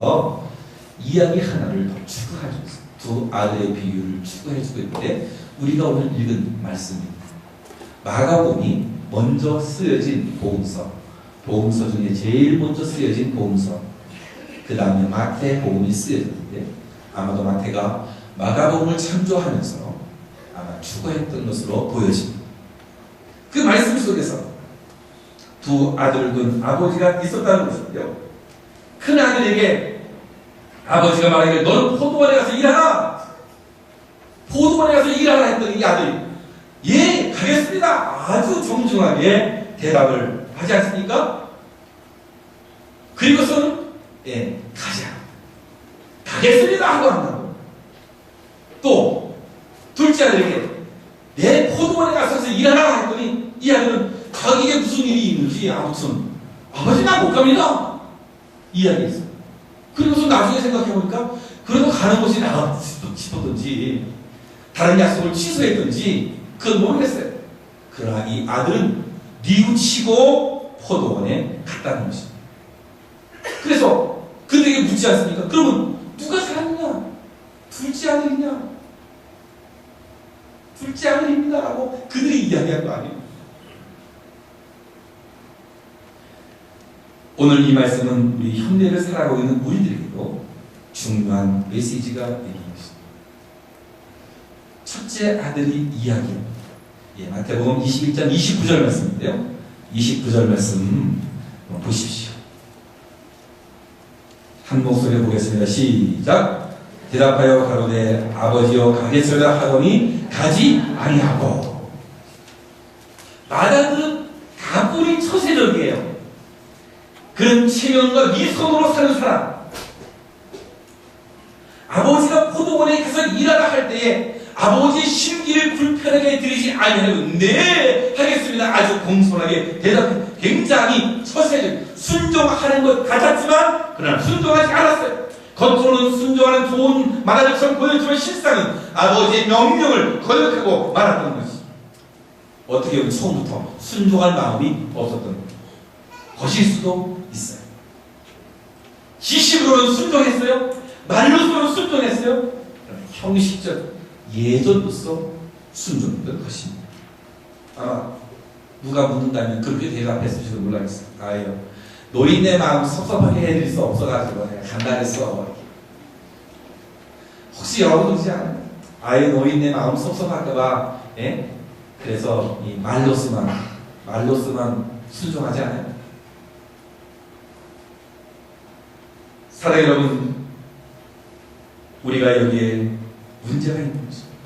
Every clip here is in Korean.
이야기 하나를 더 추가해주고 있습니다. 두 아들의 비유를 추가해주고 있는데 우리가 오늘 읽은 말씀입니다. 마가복음이 먼저 쓰여진 복음서 중에 제일 먼저 쓰여진 복음서, 그 다음에 마태복음이 쓰여졌는데 아마도 마태가 마가복음을 참조하면서 아마 추가했던 것으로 보여집니다. 그 말씀 속에서 두 아들을 둔 아버지가 있었다는 것인데요, 큰 아들에게 아버지가 말하기를 너는 포도원에 가서 일하라, 포도원에 가서 일하라 했더니 이 아들이 예 가겠습니다 아주 정중하게 대답을 하지 않습니까? 그리고서는 예 가자 가겠습니다 하고 한다고. 또 둘째 아들에게 내 포도원에 가서 일하라 했더니 이 아들은 가기에 무슨 일이 있는지 아무튼 아버지 나 못 갑니다 이야기했어요. 그리고서 나중에 생각해보니까 그래도 가는 것이 나아 싶었던지 다른 약속을 취소했던지 그건 모르겠어요. 그러나 이 아들은 뉘우치고 포도원에 갔다는 것입니다. 그래서 그들에게 묻지 않습니까? 그러면 누가 살았느냐? 둘째 아들이냐? 둘째 아들입니다 라고 그들이 이야기한 거 아니에요. 오늘 이 말씀은 우리 현대를 살아가고 있는 우리들에게도 중요한 메시지가 있는 것입니다. 첫째 아들이 이야기합니다. 예, 마태복음 21장 29절 말씀인데요. 29절 말씀 보십시오. 한 목소리로 보겠습니다. 시작. 대답하여 가로되 아버지여 가겠소이다 하더니 가지 아니하고. 마다들은 다 뿌리 처세력이에요. 그런 체면과 미성으로 사는 사람. 아버지가 포도원에 가서 일하라 할 때에 아버지의 심기를 불편하게 들이지 아니하면 네 하겠습니다 아주 공손하게 대답해. 굉장히 처세적 순종하는 것 같았지만 그러나 순종하지 않았어요. 겉으로는 순종하는 좋은 마다들처럼 보여지만 실상은 아버지의 명령을 거역하고 말았던 것이, 어떻게 보면 처음부터 순종할 마음이 없었던 것일 수도 있어요. 지식으로는 순종했어요. 말로서는 순종했어요. 형식적 예전으로서 순종했던 것입니다. 아마 누가 묻는다면 그렇게 대답했을지도 몰라겠어요. 아예요. 노인네 마음 섭섭하게 해드릴 수 없어가지고 내가 간단했어. 혹시 여러분 그러지 않아요? 아예 노인네 마음 섭섭할까봐 예? 그래서 이 말로서만 순종하지 않아요? 사랑 여러분, 우리가 여기에 문제가 있는 것입니다.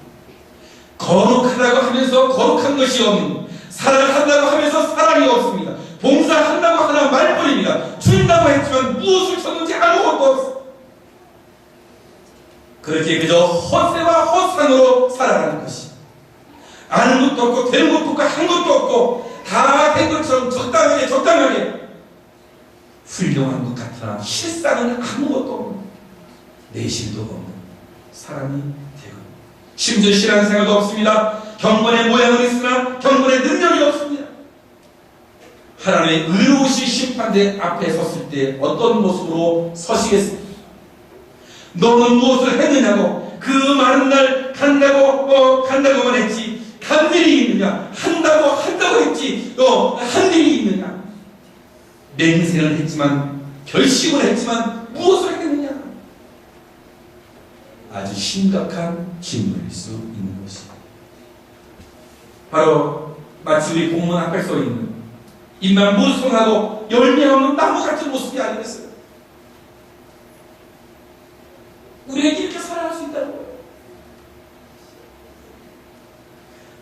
거룩하다고 하면서 거룩한 것이 없는, 사랑한다고 하면서 사랑이 없습니다. 봉사한다고 하나 말뿐입니다. 준다고 했지만 무엇을 줬는지 아무것도 없습니다. 그렇게 그저 헛새와 헛산으로 살아가는 것이, 아는 것도 없고 되는 것도 없고 한 것도 없고 다 된 것처럼 적당하게 훌륭한 것 같으나 실상은 아무것도 없는, 내실도 없는 사람이 되고, 심지어 신앙생활도 없습니다. 경건의 모양은 있으나 경건의 능력이 없습니다. 하나님의 의로우신 심판대 앞에 섰을 때 어떤 모습으로 서시겠습니까? 너는 무엇을 했느냐고, 그 많은 날 간다고만 했지 간 일이 있느냐, 한다고 했지 한 일이 있느냐. 맹세를 했지만, 결심을 했지만 무엇을 했느냐. 아주 심각한 질문일 수 있는 것입니다. 바로 마치 우리 본문 앞에 써 있는 입만 무성하고 열매 없는 나무 같은 모습이 아니겠어요? 우리에게 이렇게 살아갈 수 있다는 거예요.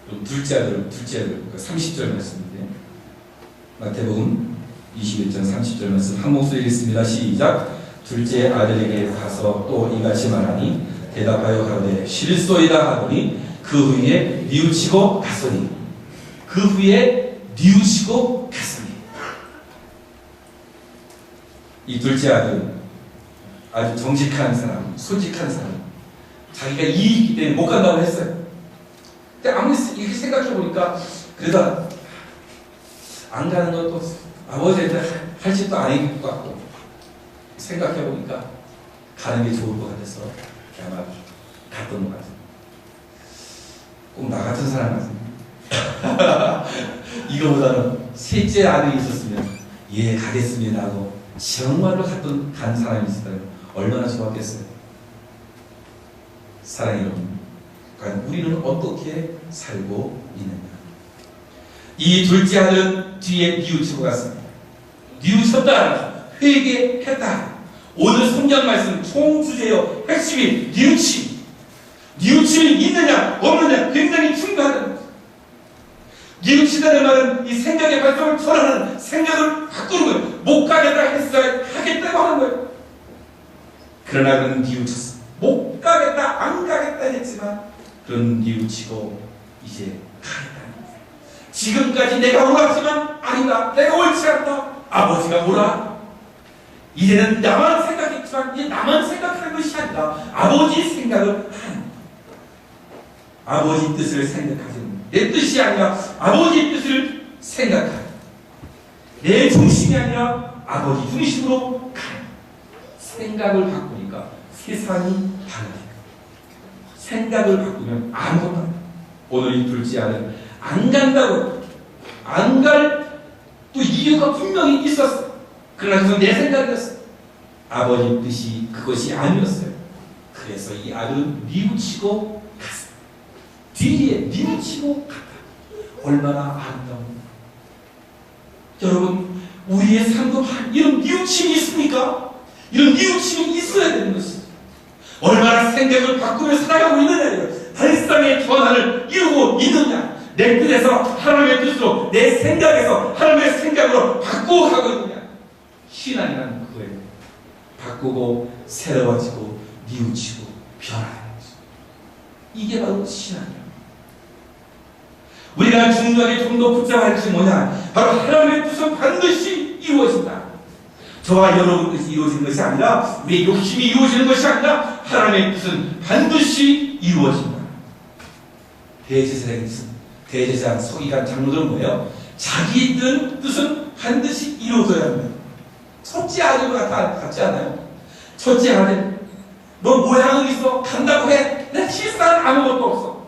그럼 둘째 아들 30절 말씀인데, 마태복음 21장 30절 말씀 한 목소리 읽습니다. 시작. 둘째 아들에게 가서 또 이같이 말하니 대답하여 가로되 실소이다 하더니 그 후에 뉘우치고 갔으니. 이 둘째 아들은 아주 정직한 사람, 솔직한 사람, 자기가 이익이 있기 때문에 못 간다고 했어요. 근데 아무리 이렇게 생각해보니까 그래도 안 가는 것도 아버지한테 할 짓도 아닌 것 같고, 생각해보니까 가는 게 좋을 것 같아서 아마 갔던 것 같아요. 꼭 나 같은 사람 같습니다. 이거보다는 셋째 아들이 있었으면 예 가겠습니다 하고 정말로 간 사람이 있었다면 얼마나 좋았겠어요. 사랑이 여러분, 과연 우리는 어떻게 살고 있느냐. 이 둘째 아들은 뒤에 뉘우치고 갔습니다. 뉘우쳤다, 회개했다. 오늘 성경 말씀 총주제요 핵심이 뉘우침. 뉘우침이 있느냐 없느냐 굉장히 중요하다는 거죠. 뉘우치다는 말은 이 생각의 발성을 전하는, 생각을 바꾸는 거예요. 못 가겠다 했어야 하겠다고 하는 거예요. 그러나 그는 뉘우쳤어. 못 가겠다, 안 가겠다 했지만 그는 뉘우치고 이제 가겠다는 거예요. 지금까지 내가 옳았지만 아니다, 내가 옳지 않다, 아버지가 옳아. 이제는 나만 생각했지만 이제 나만 생각하는 것이 아니라 아버지 생각을 하는, 아버지 뜻을 생각하지, 내 뜻이 아니라 아버지 뜻을 생각하는, 내 중심이 아니라 아버지 중심으로 가는 생각을 바꾸니까 세상이 달라져요. 생각을 바꾸면 아무것도 안 돼요. 오늘 이 둘째 아들 안 간다고, 안 갈 또 이유가 분명히 있었어. 그러나 그것은 내 생각이었어. 아버지 뜻이 그것이 아니었어요. 그래서 이 아들은 뉘우치고 갔어요. 뒤에 뉘우치고 갔다. 얼마나 아름다운. 여러분, 우리의 삶도 이런 뉘우침이 있습니까? 이런 뉘우침이 있어야 되는 것이죠. 얼마나 생각을 바꾸며 살아가고 있느냐, 발상의 전환을 이루고 있느냐, 내 뜻에서 하나님의 뜻으로, 내 생각에서 하나님의 생각으로 바꾸어 가고 있느냐. 신앙이라는 그거예요. 바꾸고 새로워지고 뉘우치고 변화하는 거죠. 이게 바로 신앙이에요. 우리가 중요하게 좀 더 붙잡아야 할 것이 뭐냐, 바로 하나님의 뜻은 반드시 이루어진다. 저와 여러분 뜻이 이루어지는 것이 아니라, 우리의 욕심이 이루어지는 것이 아니라 하나님의 뜻은 반드시 이루어진다. 대제사장 서기관 장로들은 뭐예요? 자기 뜻은 반드시 이루어져야 합니다. 첫째 아들과 같지 않아요? 첫째 아들, 너 모양은 있어, 간다고 해. 내 실상은 아무것도 없어.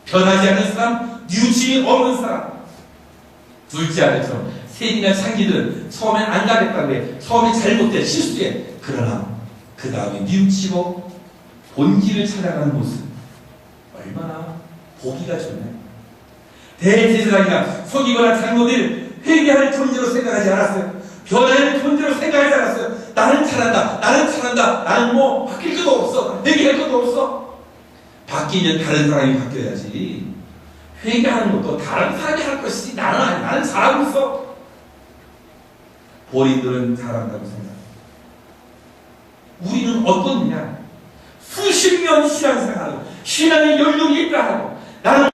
변하지 않는 사람, 뉘우침이 없는 사람. 둘째 아들처럼 세리나 창기들은 처음엔 안 가겠다고 해. 처음에 잘못돼, 실수해. 그러나 그 다음에 뉘우치고 본질을 찾아가는 모습, 얼마나 보기가 좋나요? 대제사장이나 서기거나 장로들 회개할 존재로 생각하지 않았어요. 변화할 존재로 생각하지 않았어요. 나는 잘한다, 나는 뭐 바뀔 것도 없어, 회개할 것도 없어. 바뀌면 다른 사람이 바뀌어야지. 회개하는 것도 다른 사람이 할 것이지 나는 아니, 나는 잘하고 있어. 본인들은 잘한다고 생각합니다. 우리는 어떻느냐, 수십 년 신앙생활하고 신앙의 연륜이 있다 하고 나는